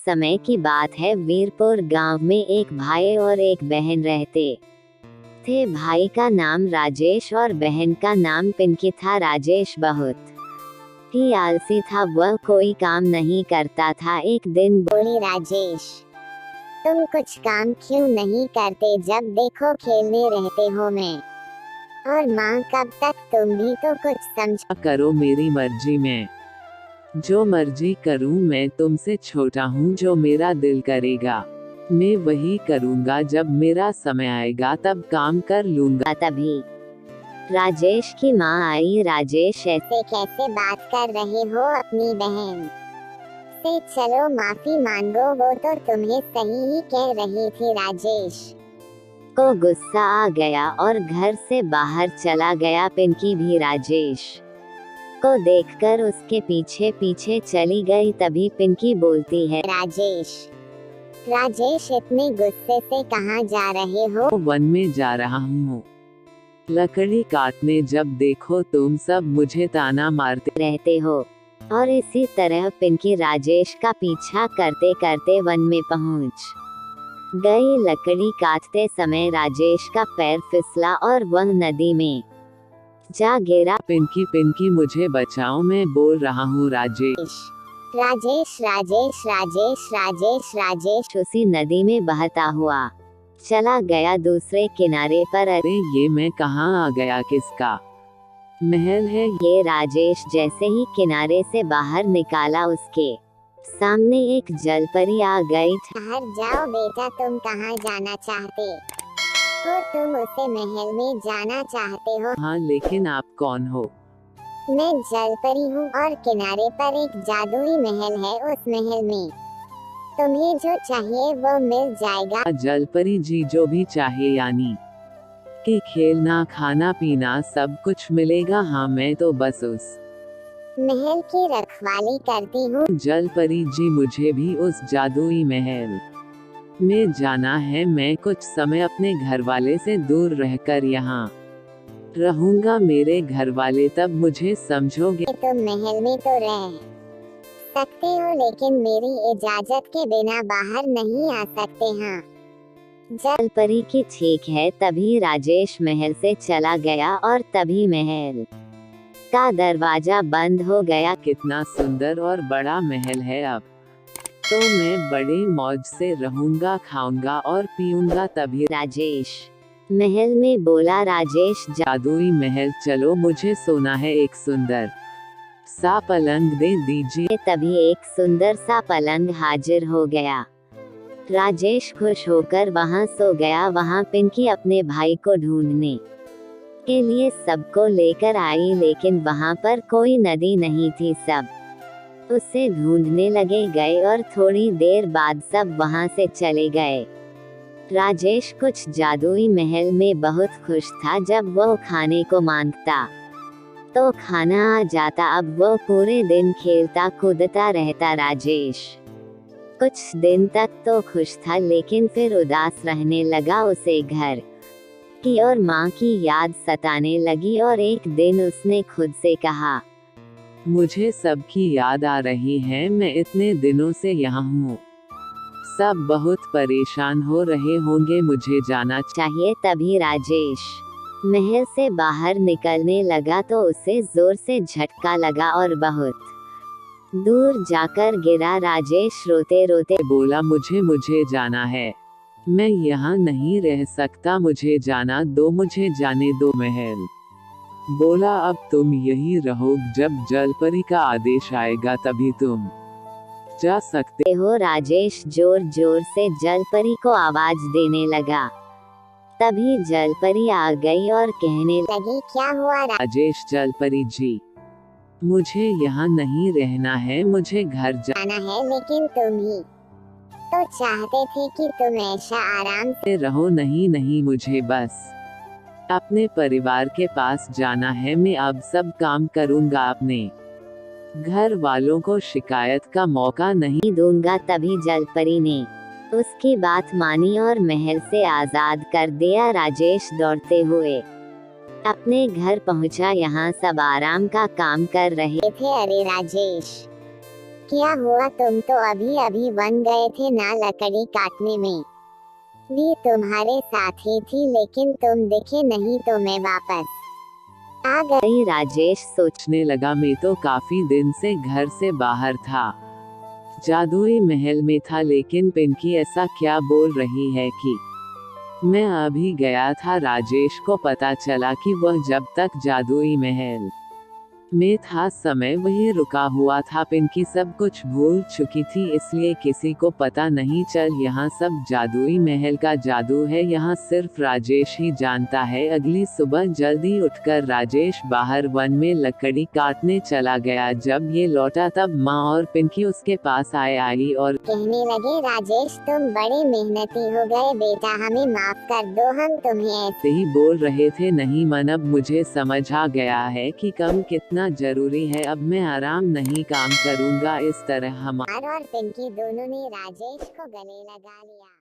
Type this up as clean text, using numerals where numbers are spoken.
समय की बात है। वीरपुर गांव में एक भाई और एक बहन रहते थे। भाई का नाम राजेश और बहन का नाम पिंकी था। राजेश बहुत ही आलसी था, वह कोई काम नहीं करता था। एक दिन बोली, राजेश तुम कुछ काम क्यों नहीं करते? जब देखो खेलने रहते हो। मैं और माँ कब तक? तुम भी तो कुछ समझा करो, मेरी मर्जी, मैं जो मर्जी करूं। मैं तुमसे छोटा हूं, जो मेरा दिल करेगा मैं वही करूंगा। जब मेरा समय आएगा तब काम कर लूंगा। तभी राजेश की माँ आई। राजेश, ऐसे कैसे बात कर रहे हो अपनी बहन से? चलो माफी मांगो, वो तो तुम्हें सही ही कह रही थी। राजेश को गुस्सा आ गया और घर से बाहर चला गया। पिंकी भी राजेश को देखकर उसके पीछे पीछे चली गई। तभी पिंकी बोलती है, राजेश राजेश इतने गुस्से से कहाँ जा रहे हो? वन में जा रहा हूँ लकड़ी काटने। जब देखो तुम सब मुझे ताना मारते रहते हो। और इसी तरह पिंकी राजेश का पीछा करते करते वन में पहुँच गई। लकड़ी काटते समय राजेश का पैर फिसला और वह नदी में जा गिरा। पिंकी पिंकी मुझे बचाओ, मैं बोल रहा हूँ राजेश राजेश राजेश राजेश राजेश राजेश उसी नदी में बहता हुआ चला गया दूसरे किनारे पर। अरे ये मैं कहाँ आ गया? किसका महल है ये? राजेश जैसे ही किनारे से बाहर निकाला, उसके सामने एक जलपरी आ गई। ठहर जाओ बेटा, तुम कहाँ जाना चाहते हो? तुम उसे महल में जाना चाहते हो? हाँ, लेकिन आप कौन हो? मैं जलपरी हूँ और किनारे पर एक जादुई महल है। उस महल में तुम्हें जो चाहिए वो मिल जाएगा। जलपरी जी, जो भी चाहिए यानी कि खेलना खाना पीना सब कुछ मिलेगा? हाँ, मैं तो बस उस महल की रखवाली करती हूँ। जलपरी जी, मुझे भी उस जादुई महल में जाना है। मैं कुछ समय अपने घर वाले से दूर रहकर यहाँ रहूंगा। मेरे घर वाले तब मुझे समझोगे। तुम महल में तो रह सकते हो, लेकिन मेरी इजाजत के बिना बाहर नहीं आ सकते। हाँ, जलपरी की ठीक है। तभी राजेश महल से चला गया और तभी महल का दरवाजा बंद हो गया। कितना सुंदर और बड़ा महल है। अब तो मैं बड़े मौज से रहूंगा, खाऊंगा और पीऊंगा। तभी राजेश महल में बोला, राजेश जादुई महल, चलो मुझे सोना है। एक सुंदर सा पलंग दे दीजिए। तभी एक सुंदर सा पलंग हाजिर हो गया। राजेश खुश होकर वहां सो गया। वहां पिंकी अपने भाई को ढूंढने के लिए सबको लेकर आई, लेकिन वहां पर कोई नदी नहीं थी। सब उसे ढूंढने लगे गए और थोड़ी देर बाद सब वहां से चले गए। राजेश कुछ जादुई महल में बहुत खुश था। जब वो खाने को मांगता तो खाना आ जाता। अब वो पूरे दिन खेलता कूदता रहता। राजेश कुछ दिन तक तो खुश था, लेकिन फिर उदास रहने लगा। उसे घर की और माँ की याद सताने लगी और एक दिन उसने खुद से कहा, मुझे सबकी याद आ रही है। मैं इतने दिनों से यहाँ हूँ, सब बहुत परेशान हो रहे होंगे, मुझे जाना चाहिए। तभी राजेश महल से बाहर निकलने लगा तो उसे जोर से झटका लगा और बहुत दूर जाकर गिरा। राजेश रोते रोते बोला, मुझे जाना है, मैं यहाँ नहीं रह सकता, मुझे जाना दो, मुझे जाने दो। महल बोला, अब तुम यही रहो, जब जलपरी का आदेश आएगा तभी तुम जा सकते हो। राजेश जोर जोर से जलपरी को आवाज देने लगा। तभी जलपरी आ गई और कहने लगी, क्या हुआ राजेश? जलपरी जी, मुझे यहाँ नहीं रहना है, मुझे घर जाना है। लेकिन तुम ही तो चाहते थे कि तुम ऐसा आराम से रहो। नहीं नहीं, मुझे बस अपने परिवार के पास जाना है। मैं अब सब काम करूँगा, अपने घर वालों को शिकायत का मौका नहीं दूंगा। तभी जलपरी ने उसकी बात मानी और महल से आजाद कर दिया। राजेश दौड़ते हुए अपने घर पहुंचा। यहाँ सब आराम का काम कर रहे थे। अरे राजेश, क्या हुआ, तुम तो अभी अभी वन गए थे ना लकड़ी काटने में। भी तुम्हारे साथ ही थी लेकिन तुम दिखे नहीं तो मैं वापस आ गई। राजेश सोचने लगा, मैं तो काफी दिन से घर से बाहर था, जादुई महल में था, लेकिन पिंकी ऐसा क्या बोल रही है कि मैं अभी गया था। राजेश को पता चला कि वह जब तक जादुई महल में था समय वही रुका हुआ था। पिंकी सब कुछ भूल चुकी थी, इसलिए किसी को पता नहीं चल यहाँ सब जादुई महल का जादू है, यहाँ सिर्फ राजेश ही जानता है। अगली सुबह जल्दी उठकर राजेश बाहर वन में लकड़ी काटने चला गया। जब ये लौटा तब माँ और पिंकी उसके पास आई और कहने लगे, राजेश तुम बड़े मेहनती हो गए बेटा, हमें माफ कर दो, हम तुम्हें ऐसे ही बोल रहे थे। नहीं मन, अब मुझे समझ आ गया है कि काम कितना जरूरी है, अब मैं आराम नहीं काम करूंगा। इस तरह हम और पिंकी दोनों ने राजेश को गले लगा लिया।